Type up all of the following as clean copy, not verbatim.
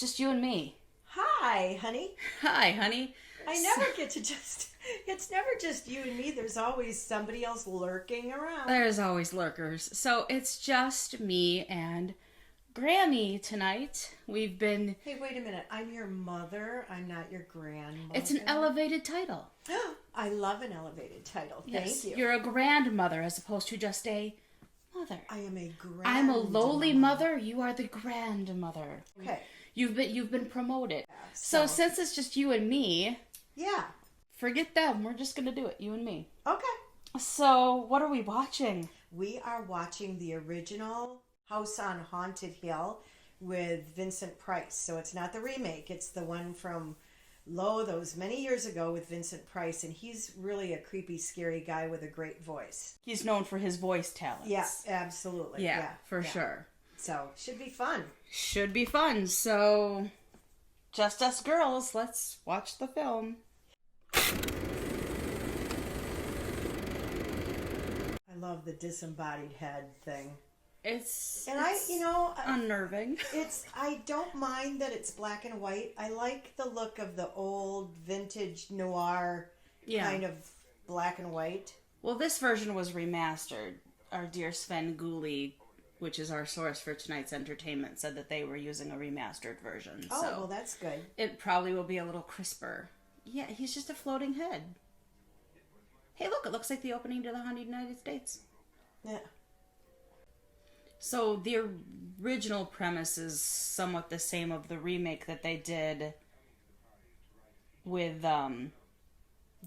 just you and me. Hi, honey. Hi, honey. I never get to it's never just you and me. There's always somebody else lurking around. There's always lurkers. So it's just me and Grammy tonight. We've been... Hey, wait a minute. I'm your mother. I'm not your grandmother. It's an elevated title. I love an elevated title. Yes, Thank you. You're a grandmother as opposed to just a mother. I am a grandmother. I'm a lowly mother. You are the grandmother. Okay. You've been promoted. Yeah, so since it's just you and me... Yeah. Forget them. We're just going to do it. You and me. Okay. So, what are we watching? We are watching the original House on Haunted Hill with Vincent Price. So it's not the remake. It's the one from those many years ago with Vincent Price. And he's really a creepy, scary guy with a great voice. He's known for his voice talents. Yeah, absolutely. Yeah, for sure. So, should be fun. Should be fun. So, just us girls, let's watch the film. I love the disembodied head thing. It's unnerving. unnerving. I don't mind that it's black and white. I like the look of the old vintage noir kind of black and white. Well, this version was remastered. Our dear Sven Gulli, which is our source for tonight's entertainment, said that they were using a remastered version. Oh, so well, that's good. It probably will be a little crisper. Yeah, he's just a floating head. Hey, look, it looks like the opening to the Haunted United States. Yeah. So the original premise is somewhat the same of the remake that they did with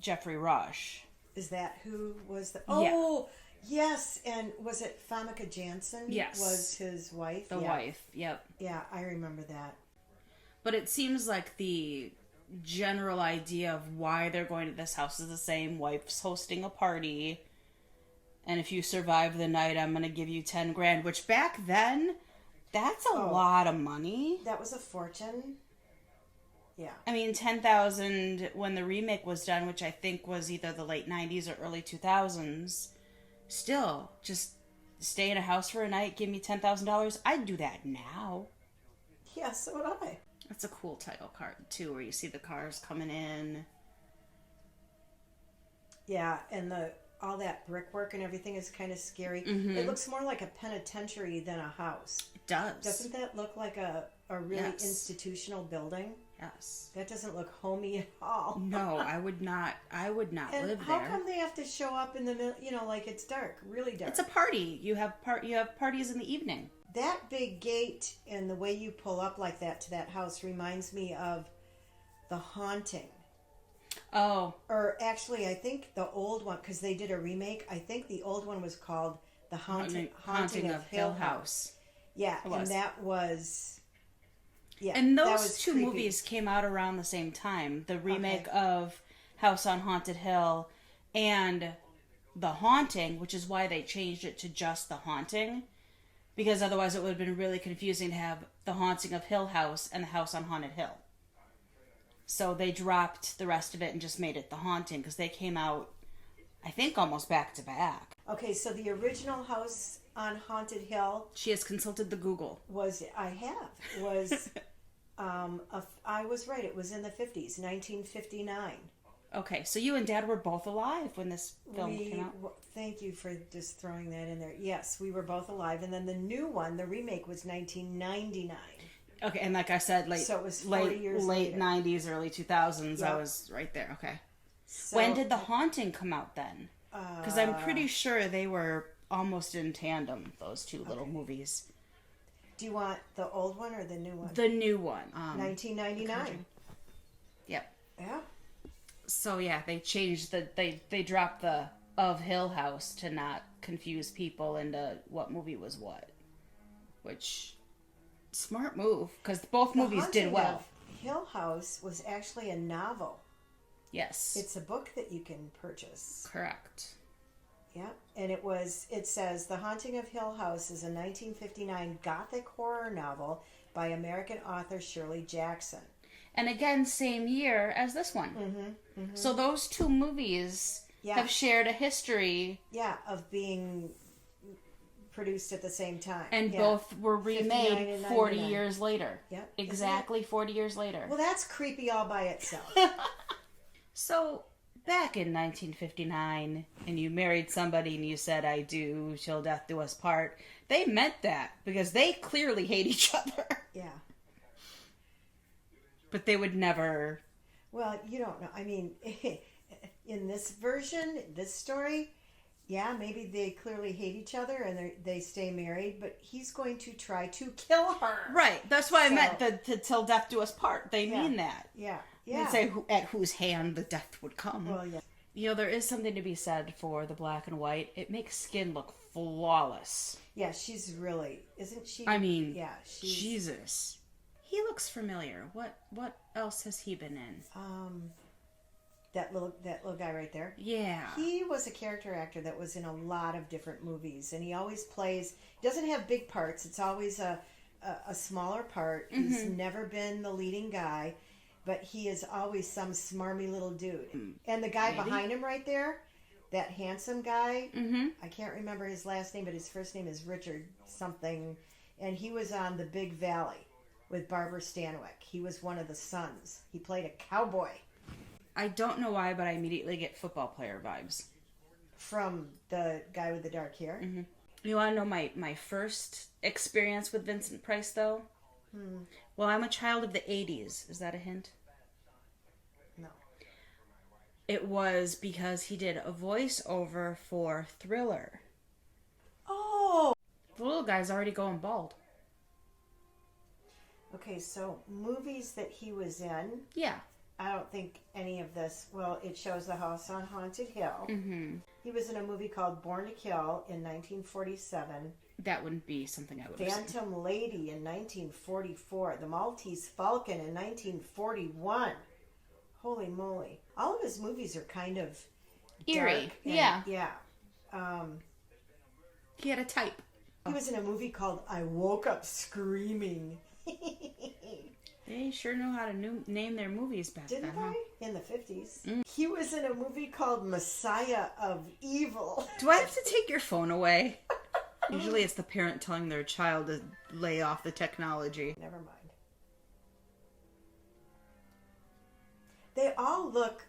Jeffrey Rush. Is that who was the... Oh, yes. And was it Famke Janssen? Yes. Was his wife? The wife, yep. Yeah, I remember that. But it seems like the general idea of why they're going to this house is the same. Wife's hosting a party, and if you survive the night, I'm going to give you 10 grand, which back then, that's a lot of money. That was a fortune. Yeah. I mean, 10,000 when the remake was done, which I think was either the late 90s or early 2000s. Still, just stay in a house for a night, give me $10,000. I'd do that now. Yeah, so would I. That's a cool title card, too, where you see the cars coming in. Yeah, and all that brickwork and everything is kind of scary. Mm-hmm. It looks more like a penitentiary than a house. It does. Doesn't that look like a really institutional building? Yes. That doesn't look homey at all. No, I would not live there. And how come they have to show up in the middle, like it's dark, really dark? It's a party. You have parties in the evening. That big gate and the way you pull up like that to that house reminds me of The Haunting. Oh. Or actually, I think the old one, because they did a remake, I think the old one was called The Haunting of Hill House. Yeah, and that was... Yeah, and those two creepy. movies came out around the same time. The remake of House on Haunted Hill and The Haunting, which is why they changed it to just The Haunting. Because otherwise it would have been really confusing to have The Haunting of Hill House and The House on Haunted Hill. So they dropped the rest of it and just made it The Haunting, because they came out, I think, almost back to back. Okay, so the original House on Haunted Hill... She has consulted the Google. I was right, it was in the 50s, 1959. Okay, so you and Dad were both alive when this film came out? Thank you for just throwing that in there. Yes, we were both alive. And then the new one, the remake, was 1999. Okay, and like I said, so it was 40 years late later. 90s, early 2000s, Yep. I was right there. Okay. So, when did The Haunting come out then? Because I'm pretty sure they were almost in tandem, those two little movies. Do you want the old one or the new one? The new one. 1999. Yep. Yeah. So yeah, they changed they dropped the of Hill House to not confuse people into what movie was what. Which, smart move, because both movies did well. Hill House was actually a novel. Yes. It's a book that you can purchase. Correct. Yeah, and it says The Haunting of Hill House is a 1959 gothic horror novel by American author Shirley Jackson. And again, same year as this one. Mm-hmm, mm-hmm. So those two movies have shared a history. Yeah, of being produced at the same time. And Yeah. both were 59 remade and 40 99. years later. Yep. Exactly 40 years later. Well, that's creepy all by itself. So, back in 1959, and you married somebody and you said, I do, till death do us part, they meant that because they clearly hate each other. Yeah. But they would never... Well, you don't know. I mean, in this version, this story, yeah, maybe they clearly hate each other and they stay married, but he's going to try to kill her. Right. That's why I meant the till death do us part. They Yeah. mean that. Yeah. Yeah. They'd say at whose hand the death would come. Well, yeah. You know, there is something to be said for the black and white. It makes skin look flawless. Yeah, she's really, isn't she? I mean, yeah, Jesus. He looks familiar. What else has he been in? That little guy right there. Yeah. He was a character actor that was in a lot of different movies, and he always plays. He doesn't have big parts. It's always a smaller part. Mm-hmm. He's never been the leading guy, but he is always some smarmy little dude. And the guy behind him right there, that handsome guy. Mm-hmm. I can't remember his last name, but his first name is Richard something, and he was on The Big Valley with Barbara Stanwyck. He was one of the sons. He played a cowboy. I don't know why, but I immediately get football player vibes. From the guy with the dark hair. Mm-hmm. You want to know my first experience with Vincent Price, though? Well, I'm a child of the 80s. Is that a hint? No. It was because he did a voiceover for Thriller. Oh! The little guy's already going bald. Okay, so movies that he was in, Yeah. I don't think any of this, well, it shows The House on Haunted Hill. Mm-hmm. He was in a movie called Born to Kill in 1947. That wouldn't be something I would have seen. Phantom Lady in 1944. The Maltese Falcon in 1941. Holy moly. All of his movies are kind of Eerie. dark and- Yeah. Yeah. He had a type. He was in a movie called I Woke Up Screaming. They sure know how to name their movies back Didn't then, huh? they? In the 50s. He was in a movie called Messiah of Evil. Do I have to take your phone away? Usually it's the parent telling their child to lay off the technology. Never mind. They all look...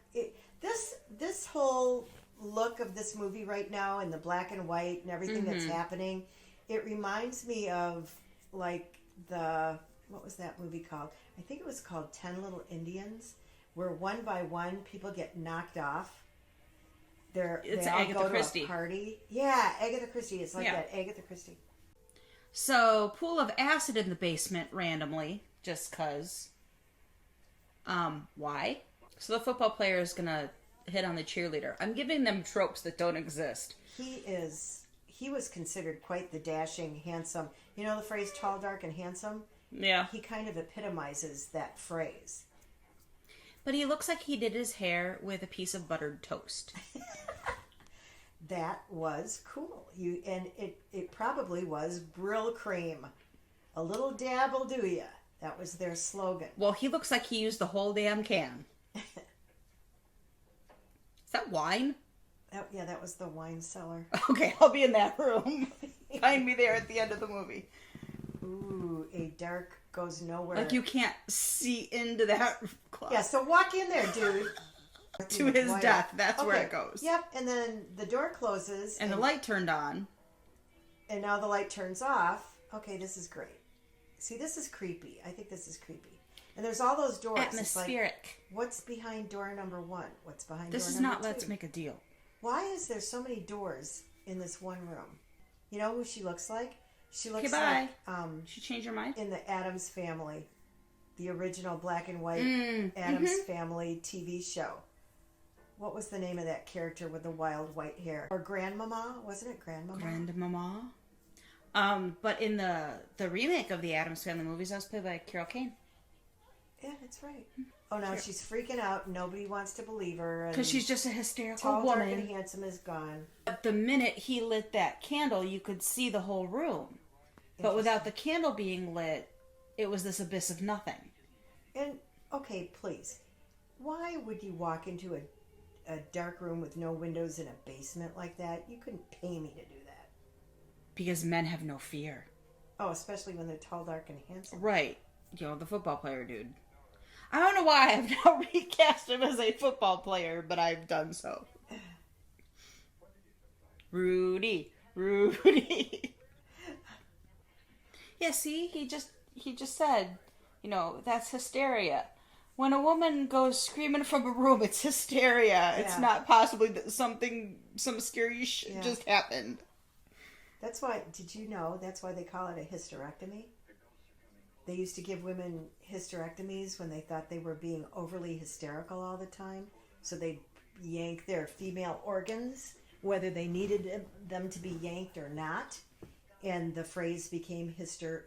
This whole look of this movie right now and the black and white and everything that's happening, it reminds me of like the... What was that movie called? I think it was called 10 Little Indians, where one by one people get knocked off. It's they all Agatha go Christie. to a party. Yeah, Agatha Christie. It's like that. Agatha Christie. So, pool of acid in the basement randomly, just cause. Why? So the football player is gonna hit on the cheerleader. I'm giving them tropes that don't exist. He was considered quite the dashing, handsome. You know the phrase tall, dark, and handsome? Yeah. He kind of epitomizes that phrase. But he looks like he did his hair with a piece of buttered toast. That was cool. And it probably was Brill Cream. A little dab will do ya. That was their slogan. Well, he looks like he used the whole damn can. Is that wine? That was the wine cellar. Okay, I'll be in that room. Find me there at the end of the movie. Ooh, a dark goes nowhere. Like you can't see into that closet. Yeah, so walk in there, dude. To his death. That's where it goes. Yep, and then the door closes. And the light turned on. And now the light turns off. Okay, this is great. See, this is creepy. I think this is creepy. And there's all those doors. Atmospheric. It's like, what's behind door number 1? What's behind This door is number not 2? Let's Make a Deal. Why is there so many doors in this one room? You know who she looks like? She looks Okay, bye. like She changed your mind? in the Addams Family, the original black and white Addams Family TV show. What was the name of that character with the wild white hair? Or Grandmama? Wasn't it Grandmama? Grandmama. But in the remake of the Addams Family movies, that was played by Carol Kane. Yeah, that's right. Oh, now she's freaking out. Nobody wants to believe her. Because she's just a hysterical Tall, dark, and woman. handsome is gone. But the minute he lit that candle, you could see the whole room. But without the candle being lit, it was this abyss of nothing. And, okay, please. Why would you walk into a dark room with no windows in a basement like that? You couldn't pay me to do that. Because men have no fear. Oh, especially when they're tall, dark, and handsome. Right. You know, the football player dude. I don't know why I've now recast him as a football player, but I've done so. Rudy. Yeah, see, he just said, you know, that's hysteria. When a woman goes screaming from a room, it's hysteria. Yeah. It's not possibly that some scary shit just happened. That's why, did you know, that's why they call it a hysterectomy? They used to give women hysterectomies when they thought they were being overly hysterical all the time. So they'd yank their female organs, whether they needed them to be yanked or not. And the phrase became hysterectomy.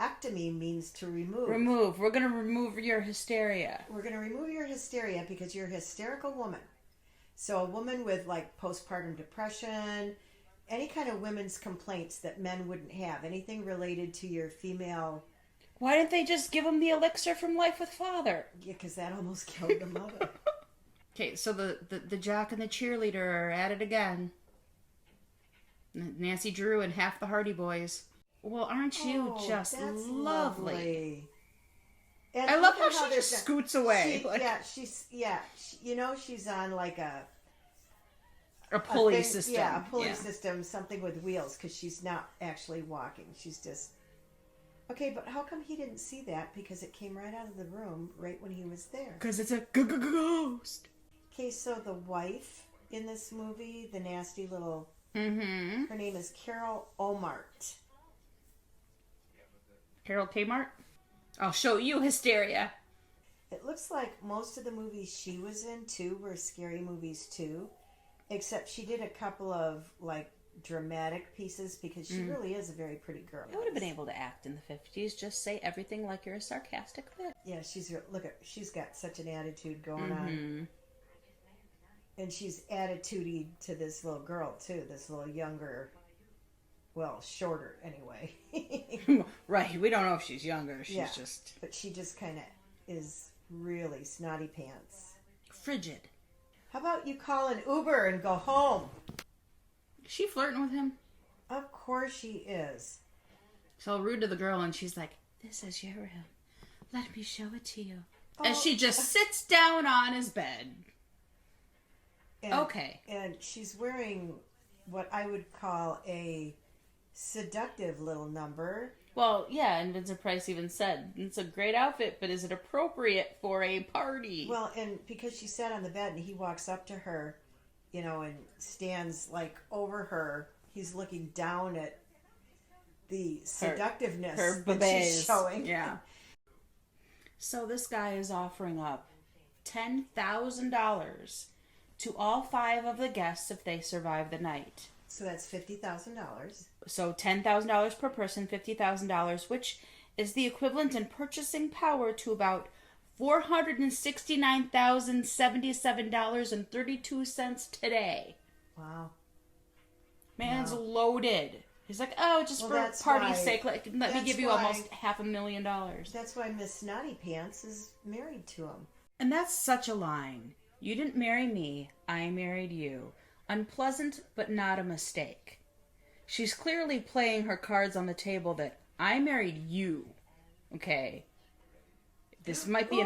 Ectomy means to remove. Remove. We're going to remove your hysteria. We're going to remove your hysteria because you're a hysterical woman. So a woman with like postpartum depression, any kind of women's complaints that men wouldn't have, anything related to your female... Why didn't they just give him the elixir from Life with Father? Yeah, because that almost killed the mother. Okay, so the jock and the cheerleader are at it again. Nancy Drew and half the Hardy Boys. Well, aren't you just lovely? And I love how she just scoots away. She's on like a pulley system. Yeah, a pulley system, something with wheels, because she's not actually walking. She's just... Okay, but how come he didn't see that? Because it came right out of the room right when he was there. Because it's a ghost. Okay, so the wife in this movie, the nasty little... Mm-hmm. Her name is Carol Omart. Carol Kmart? I'll show you hysteria. It looks like most of the movies she was in, too, were scary movies, too. Except she did a couple of, like, dramatic pieces because she really is a very pretty girl. I would have been able to act in the 50s. Just say everything like you're a sarcastic bitch. Yeah, she's got such an attitude going on. And she's attitudey to this little girl, too. This little younger, well, shorter, anyway. Right. We don't know if she's younger. She's just... But she just kind of is really snotty pants. Frigid. How about you call an Uber and go home? Is she flirting with him? Of course she is. So rude to the girl, and she's like, this is your room. Let me show it to you. And she just sits down on his bed. Okay. And she's wearing what I would call a seductive little number. Well, yeah, and Vincent Price even said, it's a great outfit, but is it appropriate for a party? Well, and because she sat on the bed and he walks up to her, you know, and stands like over her, he's looking down at the seductiveness that she's showing. Yeah. So this guy is offering up $10,000 to all 5 of the guests if they survive the night. So that's $50,000. So $10,000 per person, $50,000, which is the equivalent in purchasing power to about $469,077.32 today. Wow. Man's loaded. He's like, oh, just for party's sake, let me give you almost $500,000. That's why Miss Snotty Pants is married to him. And that's such a line. You didn't marry me, I married you. Unpleasant, but not a mistake. She's clearly playing her cards on the table that I married you. Okay. This might be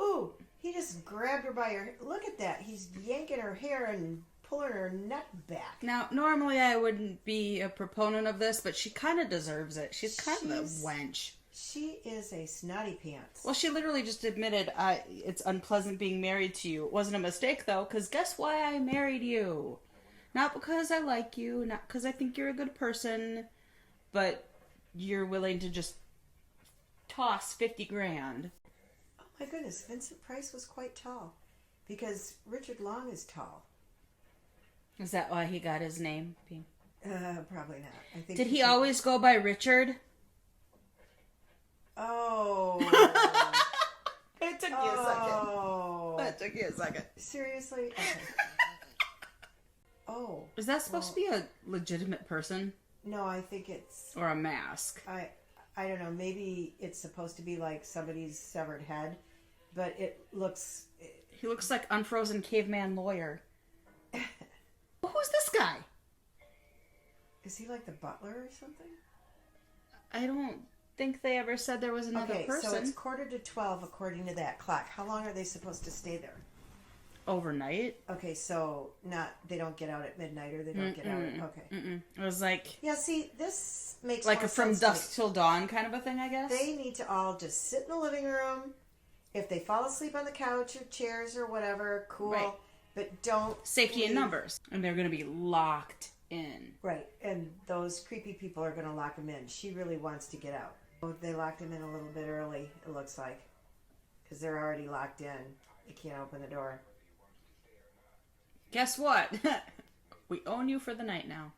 Ooh, he just grabbed her by her... Look at that. He's yanking her hair and pulling her neck back. Now, normally I wouldn't be a proponent of this, but she kind of deserves it. She's kind of a wench. She is a snotty pants. Well, she literally just admitted, it's unpleasant being married to you. It wasn't a mistake, though, because guess why I married you? Not because I like you, not because I think you're a good person, but you're willing to just toss 50 grand. Oh my goodness, Vincent Price was quite tall. Because Richard Long is tall. Is that why he got his name? Probably not. I think. Did he always go by Richard? Oh. It took you a second. That took you a second. Seriously? Okay. Oh. Is that supposed to be a legitimate person? No, I think it's... Or a mask? I don't know. Maybe it's supposed to be like somebody's severed head, but it looks... He looks like unfrozen caveman lawyer. Who's this guy? Is he like the butler or something? I don't think they ever said there was another person. So it's 11:45 according to that clock. How long are they supposed to stay there? Overnight? Okay, so they don't get out at midnight, or they don't get out at... Okay. It was like... Yeah, see, this makes like more a from sense to me. dusk till dawn kind of a thing, I guess? They need to all just sit in the living room. If they fall asleep on the couch or chairs or whatever, cool. Right. But don't... Safety in numbers. And they're going to be locked in. Right, and those creepy people are going to lock him in. She really wants to get out. They locked him in a little bit early, it looks like. Because they're already locked in. They can't open the door. Guess what? We own you for the night now.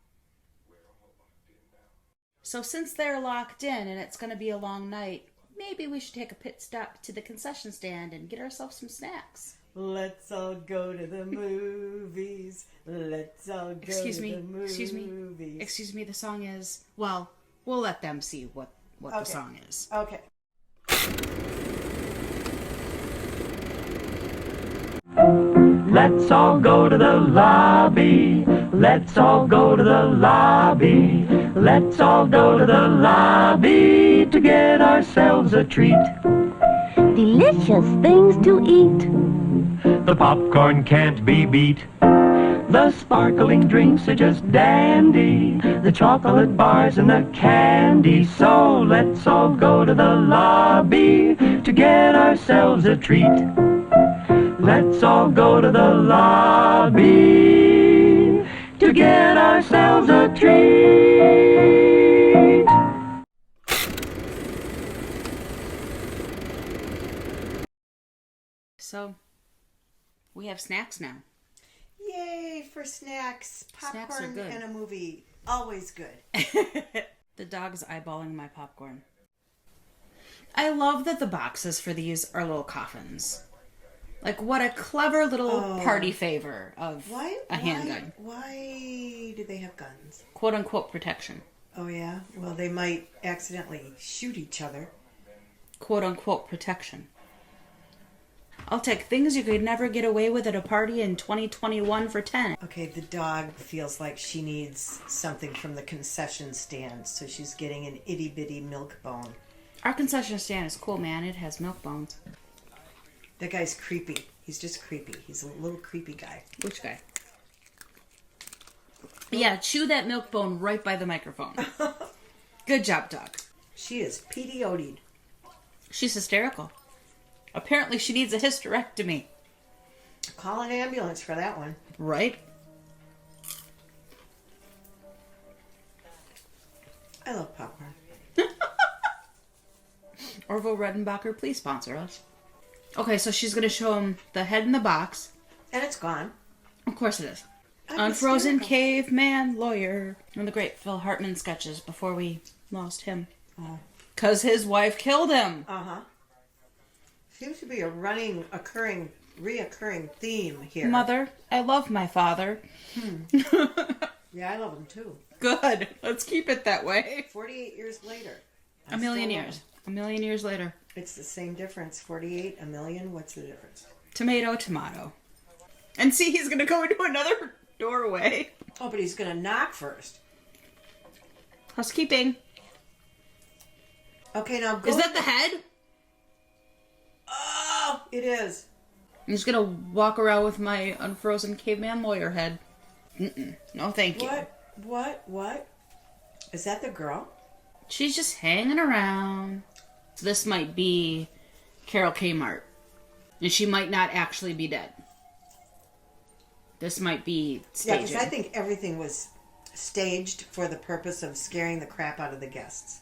So since they're locked in and it's going to be a long night, maybe we should take a pit stop to the concession stand and get ourselves some snacks. Let's all go to the movies. Let's all go to the movies. Excuse me, the song is... Well, we'll let them see what the song is. Okay. Let's all go to the lobby. Let's all go to the lobby. Let's all go to the lobby to get ourselves a treat. Delicious things to eat. The popcorn can't be beat. The sparkling drinks are just dandy. The chocolate bars and the candy. So let's all go to the lobby to get ourselves a treat. Let's all go to the lobby to get ourselves a treat. So, we have snacks now. Yay for snacks. Snacks are Popcorn good. and a movie. Always good. The dog's eyeballing my popcorn. I love that the boxes for these are little coffins. Like, what a clever little party favor of a handgun. Why do they have guns? Quote-unquote protection. Oh, yeah? Well, they might accidentally shoot each other. Quote-unquote protection. I'll take things you could never get away with at a party in 2021 for 10. Okay, the dog feels like she needs something from the concession stand, so she's getting an itty-bitty milk bone. Our concession stand is cool, man. It has milk bones. That guy's creepy. He's just creepy. He's a little creepy guy. Which guy? Yeah, chew that milk bone right by the microphone. Good job, dog. She is PDO'd. She's hysterical. Apparently she needs a hysterectomy. Call an ambulance for that one. Right? I love popcorn. Orville Redenbacher, please sponsor us. Okay, so she's going to show him the head in the box. And it's gone. Of course it is. I'm Unfrozen hysterical. caveman lawyer. One of the great Phil Hartman sketches before we lost him. Oh. Because his wife killed him. Uh-huh. Seems to be a reoccurring theme here. Mother, I love my father. Yeah, I love him too. Good. Let's keep it that way. 48 years later. A million years. A million years later. It's the same difference. 48, a million, what's the difference? Tomato, tomato. And see, he's going to go into another doorway. Oh, but he's going to knock first. Housekeeping. Okay, now go. Is that the head? Oh, it is. I'm just going to walk around with my unfrozen caveman lawyer head. No, thank you. What? Is that the girl? She's just hanging around. So this might be Carol Kmart. And she might not actually be dead. This might be staging. Yeah, because I think everything was staged for the purpose of scaring the crap out of the guests.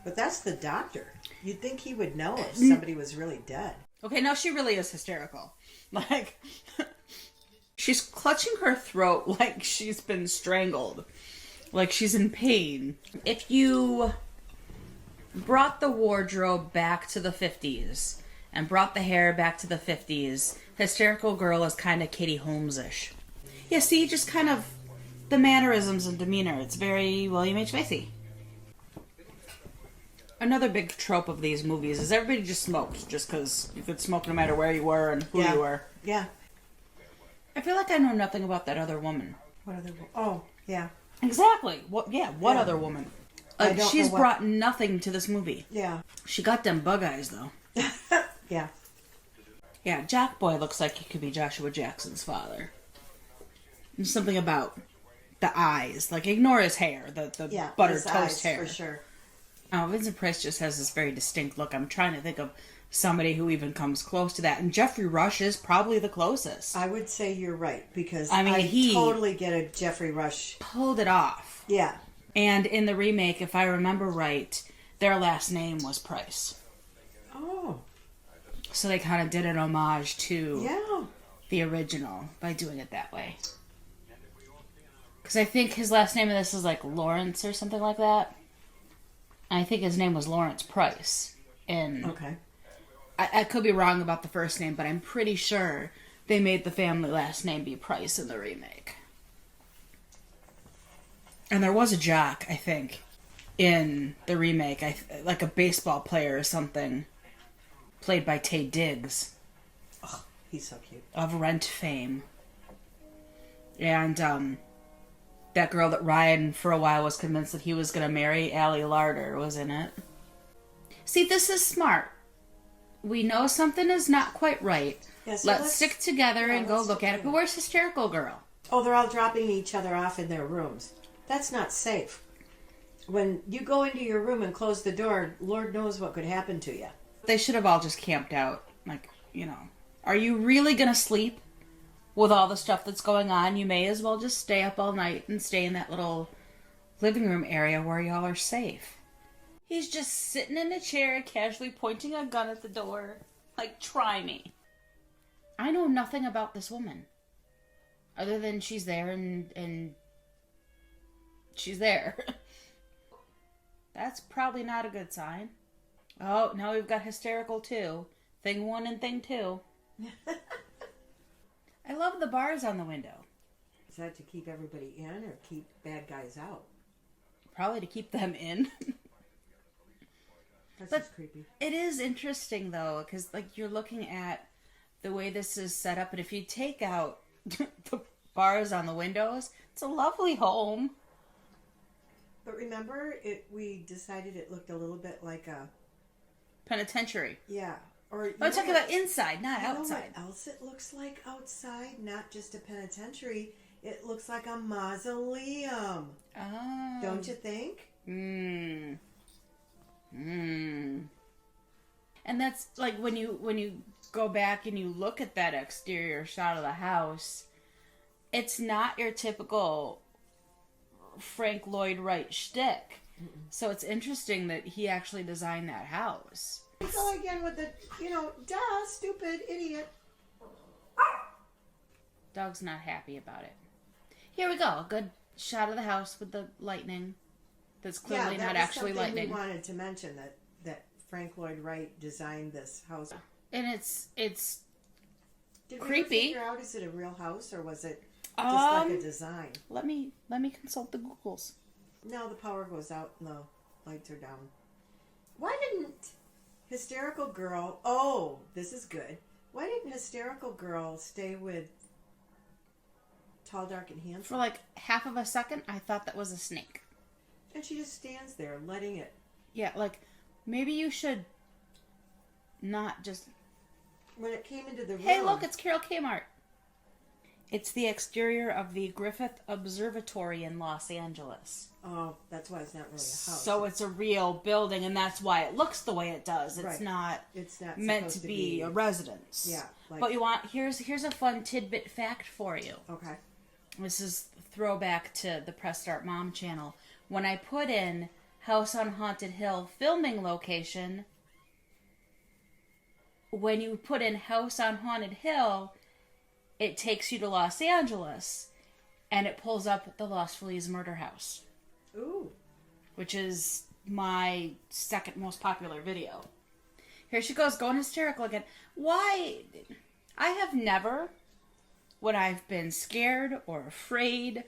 But that's the doctor. You'd think he would know if somebody was really dead. Okay, now she really is hysterical. Like, she's clutching her throat like she's been strangled. Like she's in pain. If you brought the wardrobe back to the 50s and brought the hair back to the 50s, hysterical girl is kind of Katie Holmes-ish. Yeah, see, just kind of the mannerisms and demeanor. It's very William H. Macy. Another big trope of these movies is everybody just smoked, just because you could smoke no matter where you were and who you were. Yeah. I feel like I know nothing about that other woman. What other? Oh, yeah. Exactly. What? Yeah. What other woman? I don't She's know what- brought nothing to this movie. Yeah. She got them bug eyes though. Yeah. Yeah, Jack Boy looks like he could be Joshua Jackson's father. There's something about the eyes. Like, ignore his hair, the Yeah. buttered his toast eyes, hair. for sure. Oh, Vincent Price just has this very distinct look. I'm trying to think of somebody who even comes close to that. And Jeffrey Rush is probably the closest. I would say you're right, because I mean, he totally get a Jeffrey Rush. pulled it off. Yeah. And in the remake, if I remember right, their last name was Price. Oh. So they kind of did an homage to Yeah. the original by doing it that way. Because I think his last name in this is like Lawrence or something like that. I think his name was Lawrence Price. And Okay. I could be wrong about the first name, but I'm pretty sure they made the family last name be Price in the remake. And there was a jock, I think, in the remake, like a baseball player or something, played by Taye Diggs Oh, he's so cute. of Rent fame. And that girl that Ryan for a while was convinced that he was going to marry, Allie Larder, was in it. See, this is smart. We know something is not quite right. Yeah, so let's stick together yeah, and go let's look stick at it. But together. where's Hysterical Girl? Oh, they're all dropping each other off in their rooms. That's not safe. When you go into your room and close the door, Lord knows what could happen to you. They should have all just camped out. Like, you know, are you really going to sleep with all the stuff that's going on? You may as well just stay up all night and stay in that little living room area where y'all are safe. He's just sitting in a chair, casually pointing a gun at the door. Like, try me. I know nothing about this woman. Other than she's there and she's there. That's probably not a good sign. Oh, now we've got Hysterical 2. Thing 1 and Thing 2. I love the bars on the window. Is that to keep everybody in or keep bad guys out? Probably to keep them in. That's But- just creepy. It is interesting, though, because, like, you're looking at the way this is set up, and if you take out the bars on the windows, it's a lovely home. But remember, we decided it looked a little bit like a... Penitentiary. Yeah. Or I'm talking about inside, not outside. You know what else it looks like outside? Not just a penitentiary. It looks like a mausoleum. Oh. Don't you think? And that's like when you go back and you look at that exterior shot of the house, it's not your typical Frank Lloyd Wright shtick. So it's interesting that he actually designed that house. Go again with the, duh, stupid idiot. Dog's not happy about it. Here we go. A good shot of the house with the lightning. That's clearly that not was actually something lightning. We wanted to mention that Frank Lloyd Wright designed this house. And it's Did creepy. we ever figure out, is it a real house or was it just like a design? let me consult the Googles. No, the power goes out and the lights are down. Why didn't Hysterical Girl... Oh, this is good. Why didn't Hysterical Girl stay with Tall, Dark, and Handsome? For like half of a second, I thought that was a snake. And she just stands there letting it... Yeah, like, maybe you should not just... When it came into the room... Hey, look, it's Carol Kmart. It's the exterior of the Griffith Observatory in Los Angeles. Oh, that's why it's not really a house. So it's a real building, and that's why it looks the way it does. It's Right. not It's not meant supposed to be a residence. Yeah, like- But you want... Here's a fun tidbit fact for you. Okay. This is throwback to the Press Start Mom channel. When I put in House on Haunted Hill filming location, when you put in House on Haunted Hill, it takes you to Los Angeles, and it pulls up the Lost Feliz murder house, Ooh. which is my second most popular video. Here she goes, going hysterical again. Why? I have never, when I've been scared or afraid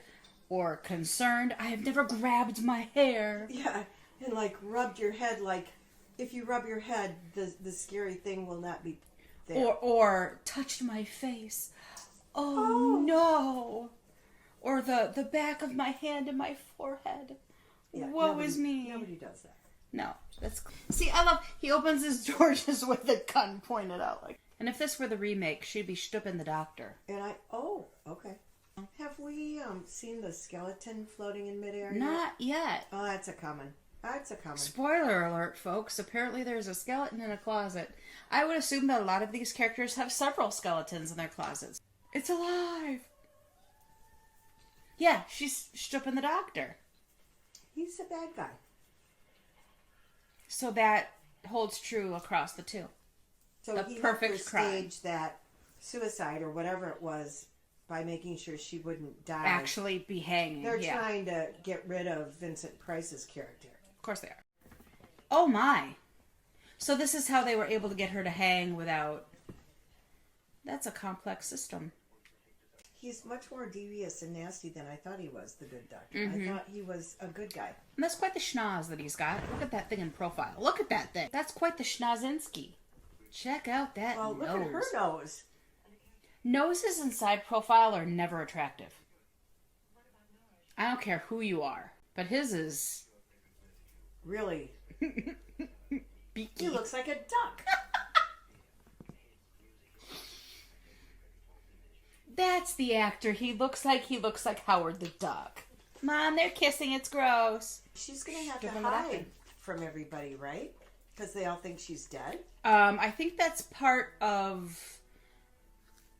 or concerned, I have never grabbed my hair. Yeah, and like rubbed your head like... If you rub your head, the scary thing will not be there. Or touched my face. Oh no. Or the back of my hand and my forehead. Yeah, Woe is me. Nobody does that. No, that's... See, I love... He opens his door just with a gun pointed out. Like. And if this were the remake, she'd be stooping the doctor. And oh, okay. Have we seen the skeleton floating in midair? Not yet. Oh, that's a coming. That's a coming. Spoiler alert, folks. Apparently there's a skeleton in a closet. I would assume that a lot of these characters have several skeletons in their closets. It's alive! Yeah, she's stripping the doctor. He's a bad guy. So that holds true across the two. So the he perfect helped her crime. stage that suicide or whatever it was by making sure she wouldn't die. Actually be hanging. They're trying to get rid of Vincent Price's character. Of course they are. Oh my. So this is how they were able to get her to hang without... That's a complex system. He's much more devious and nasty than I thought he was, the good doctor. Mm-hmm. I thought he was a good guy. And that's quite the schnoz that he's got. Look at that thing in profile. Look at that thing. That's quite the schnozinski. Check out that Well, nose. look at her nose. Noses in side profile are never attractive. I don't care who you are, but his is... Really? beaky. He looks like a duck. That's the actor. He looks like Howard the Duck. Mom, they're kissing. It's gross. She's going to have Give to him a hide ducking. from everybody, right? Because they all think she's dead. I think that's part of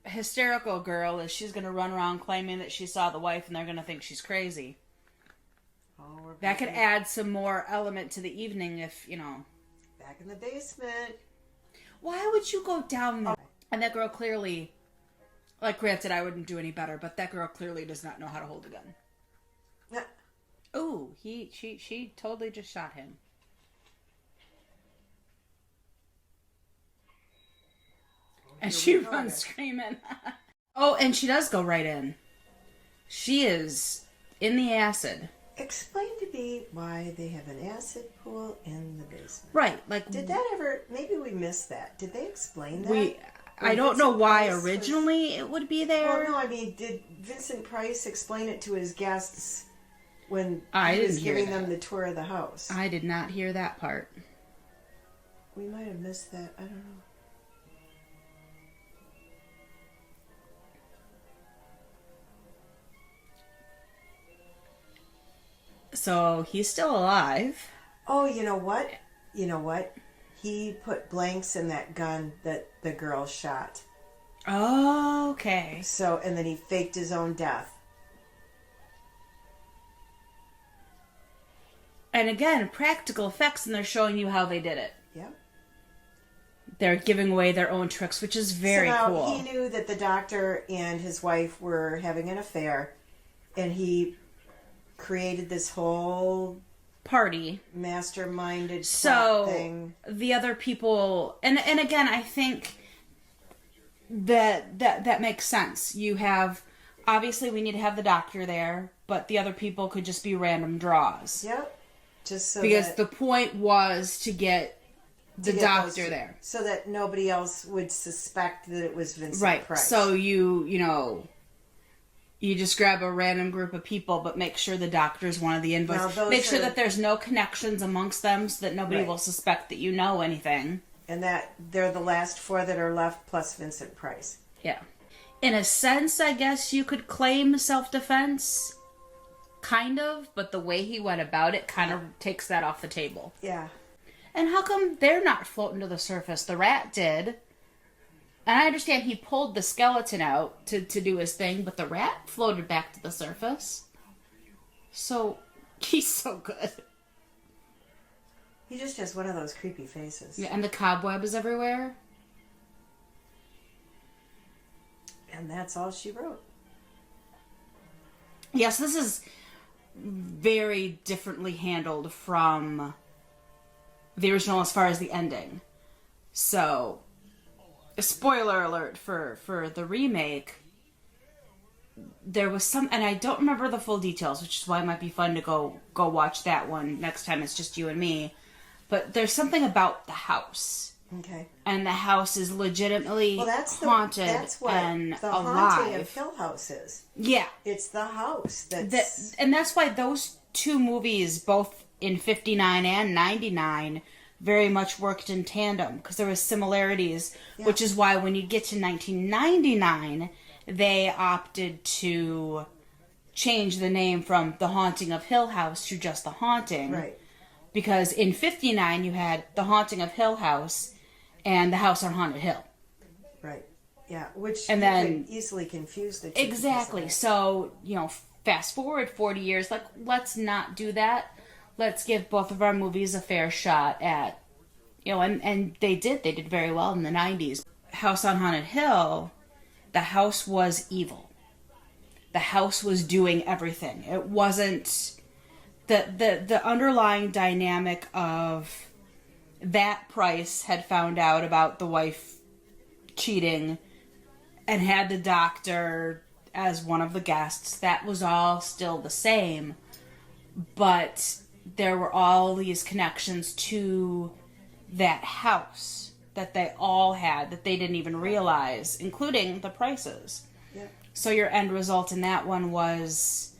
Hysterical Girl, is she's going to run around claiming that she saw the wife and they're going to think she's crazy. Oh, we're That could add some more element to the evening if, back in the basement. Why would you go down there? And that girl clearly, like, granted, I wouldn't do any better, but that girl clearly does not know how to hold a gun. Ooh, she totally just shot him. And she runs screaming. Oh, and she does go right in. She is in the acid. Explain to me why they have an acid pool in the basement. Right, like... Did that ever... Maybe we missed that. Did they explain that? I don't know why originally it would be there. Well, no, I mean, did Vincent Price explain it to his guests when I he was didn't hear giving that. them the tour of the house? I did not hear that part. We might have missed that. I don't know. So he's still alive. Oh, you know what? You know what? He put blanks in that gun that the girl shot. Okay. So, and then he faked his own death. And again, practical effects, and they're showing you how they did it. Yep. They're giving away their own tricks, which is very so now cool. He knew that the doctor and his wife were having an affair, and he created this whole party masterminded so thing. The other people, and again, I think that makes sense. You have, obviously we need to have the doctor there, but the other people could just be random draws. Yep. Just so because that, the point was to get the doctor there, so that nobody else would suspect that it was Vincent right. Price. So you just grab a random group of people, but make sure the doctor's one of the invoices. Make sure that there's no connections amongst them so that nobody will suspect that you know anything. And that they're the last four that are left, plus Vincent Price. Yeah. In a sense, I guess you could claim self-defense. Kind of, but the way he went about it kind of takes that off the table. Yeah. And how come they're not floating to the surface? The rat did. And I understand he pulled the skeleton out to do his thing, but the rat floated back to the surface. So, he's so good. He just has one of those creepy faces. Yeah, and the cobweb is everywhere. And that's all she wrote. Yes, this is very differently handled from the original as far as the ending. So, spoiler alert for the remake, there was some, and I don't remember the full details, which is why it might be fun to go watch that one next time it's just you and me. But there's something about the house Okay. And the house is legitimately That's what and the alive. Haunting of Hill House is. Yeah. It's the house that's... And that's why those two movies, both in 59 and 99, very much worked in tandem, because there was similarities, which is why when you get to 1999, they opted to change the name from The Haunting of Hill House to just The Haunting. Right. Because in 59, you had The Haunting of Hill House and The House on Haunted Hill. Right. Yeah, which and you then, could easily confuse the two. Exactly. So, fast forward 40 years, let's not do that. Let's give both of our movies a fair shot at, and they did. They did very well in the 90s. House on Haunted Hill, the house was evil. The house was doing everything. It wasn't... The underlying dynamic of that Price had found out about the wife cheating and had the doctor as one of the guests. That was all still the same. But there were all these connections to that house that they all had that they didn't even realize, including the Prices. Yeah. So your end result in that one was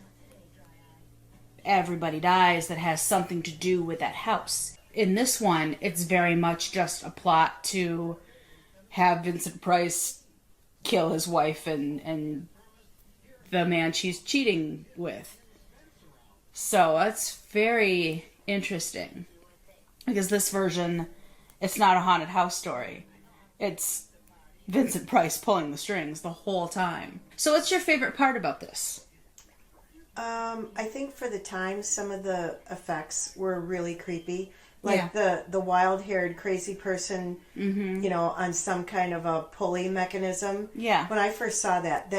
everybody dies that has something to do with that house. In this one, it's very much just a plot to have Vincent Price kill his wife and the man she's cheating with. So that's very interesting. Because this version, it's not a haunted house story. It's Vincent Price pulling the strings the whole time. So what's your favorite part about this? I think for the time, some of the effects were really creepy. Like the wild-haired crazy person, on some kind of a pulley mechanism. Yeah. When I first saw that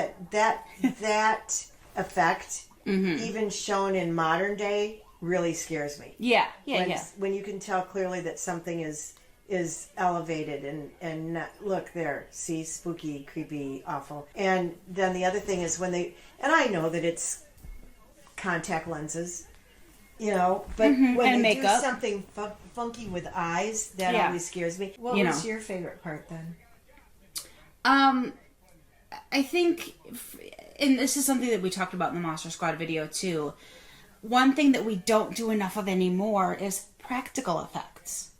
effect, even shown in modern day, really scares me. When you can tell clearly that something is elevated and not, look there, see, spooky, creepy, awful. And then the other thing is when they, and I know that it's contact lenses, but when and they makeup. do something funky with eyes, that always scares me. What was your favorite part then? I think, and this is something that we talked about in the Monster Squad video too, one thing that we don't do enough of anymore is practical effects.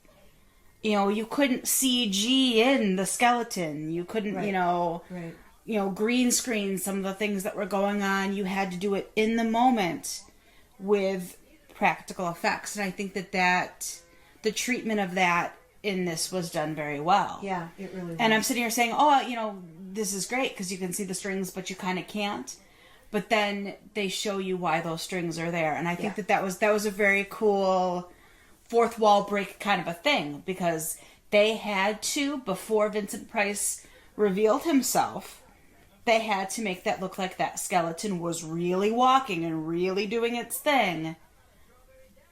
You couldn't CG in the skeleton. You couldn't, green screen some of the things that were going on. You had to do it in the moment with practical effects. And I think that the treatment of that in this was done very well. Yeah, it really was. And I'm sitting here saying, this is great because you can see the strings, but you kind of can't. But then they show you why those strings are there. And I think that was a very cool fourth wall break kind of a thing, because they had to, before Vincent Price revealed himself, they had to make that look like that skeleton was really walking and really doing its thing.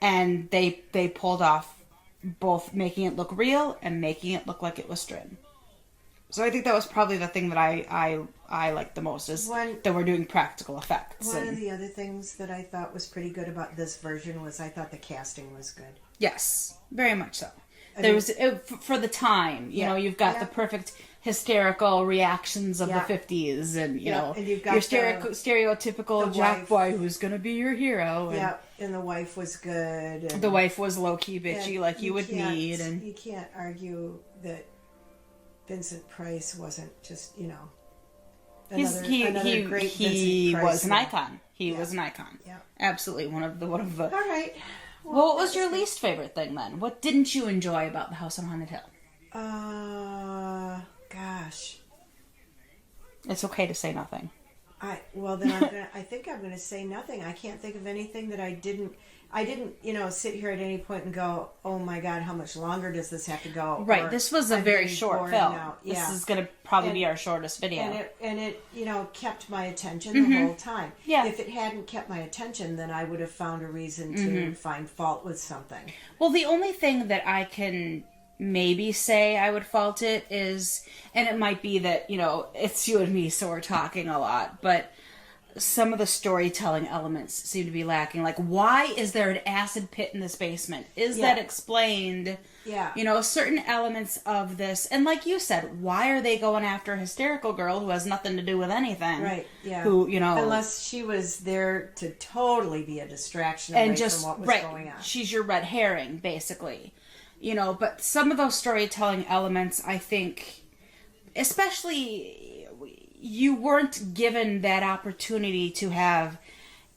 And they pulled off both making it look real and making it look like it was string. So I think that was probably the thing that I liked the most, is that we're doing practical effects. One of the other things that I thought was pretty good about this version was I thought the casting was good. Yes, very much so. For the time, you've got the perfect hysterical reactions of the 50s, and and you've got your stereotypical Jack boy who's going to be your hero. And and the wife was good. And the wife was low-key bitchy like you would need. And you can't argue that Vincent Price wasn't just, another great he Vincent Price was an icon. He was an icon. Yeah. Absolutely. One of the All right. Well, what was your least favorite thing then? What didn't you enjoy about the House on Haunted Hill? Gosh. It's okay to say nothing. I think I'm gonna say nothing. I can't think of anything that I didn't sit here at any point and go, oh my God, how much longer does this have to go? Right. This was a very short film. Yeah. This is gonna probably be our shortest video. And it kept my attention the whole time. Yeah. If it hadn't kept my attention, then I would have found a reason to find fault with something. Well, the only thing that I can maybe say I would fault it is, and it might be that, it's you and me, so we're talking a lot, but some of the storytelling elements seem to be lacking. Like, why is there an acid pit in this basement? Is that explained? Yeah. You know, certain elements of this, and like you said, why are they going after a hysterical girl who has nothing to do with anything? Right, yeah. Who, you know... Unless she was there to totally be a distraction and away just, from what was right, going on. she's your red herring, basically. You know, but some of those storytelling elements, I think, especially, you weren't given that opportunity to have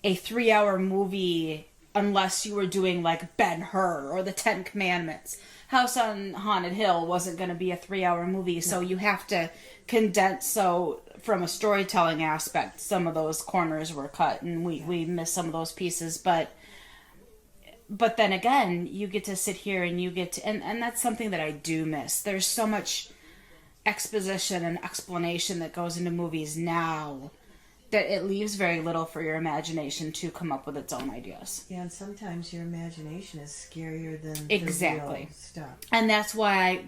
a 3-hour movie unless you were doing, like, Ben-Hur or the Ten Commandments. House on Haunted Hill wasn't going to be a 3-hour movie, so you have to condense. So, from a storytelling aspect, some of those corners were cut, and we missed some of those pieces, but then again, you get to sit here and you get to, and that's something that I do miss. There's so much exposition and explanation that goes into movies now that it leaves very little for your imagination to come up with its own ideas. Yeah, and sometimes your imagination is scarier than Exactly. the real stuff. And that's why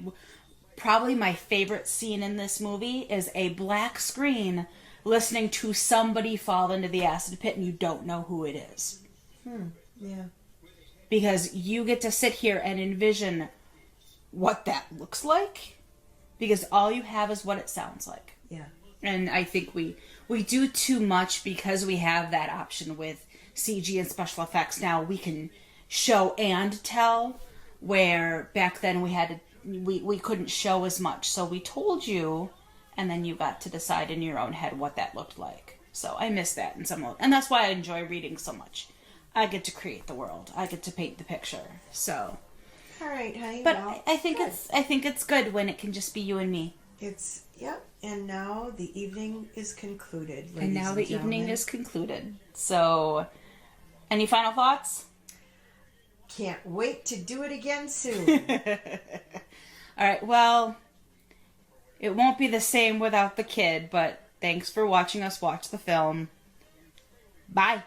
probably my favorite scene in this movie is a black screen listening to somebody fall into the acid pit and you don't know who it is. Yeah. Because you get to sit here and envision what that looks like, because all you have is what it sounds like. Yeah. And I think we do too much because we have that option with CG and special effects. Now we can show and tell, where back then we couldn't show as much. So we told you, and then you got to decide in your own head what that looked like. So I miss that in some of, and that's why I enjoy reading so much. I get to create the world. I get to paint the picture. So, All right, honey. but well, I think good. it's good when it can just be you and me. It's, yep. And now the evening is concluded. And now the evening gentlemen. is concluded. So, any final thoughts? Can't wait to do it again soon. All right, well, it won't be the same without the kid, but thanks for watching us watch the film. Bye.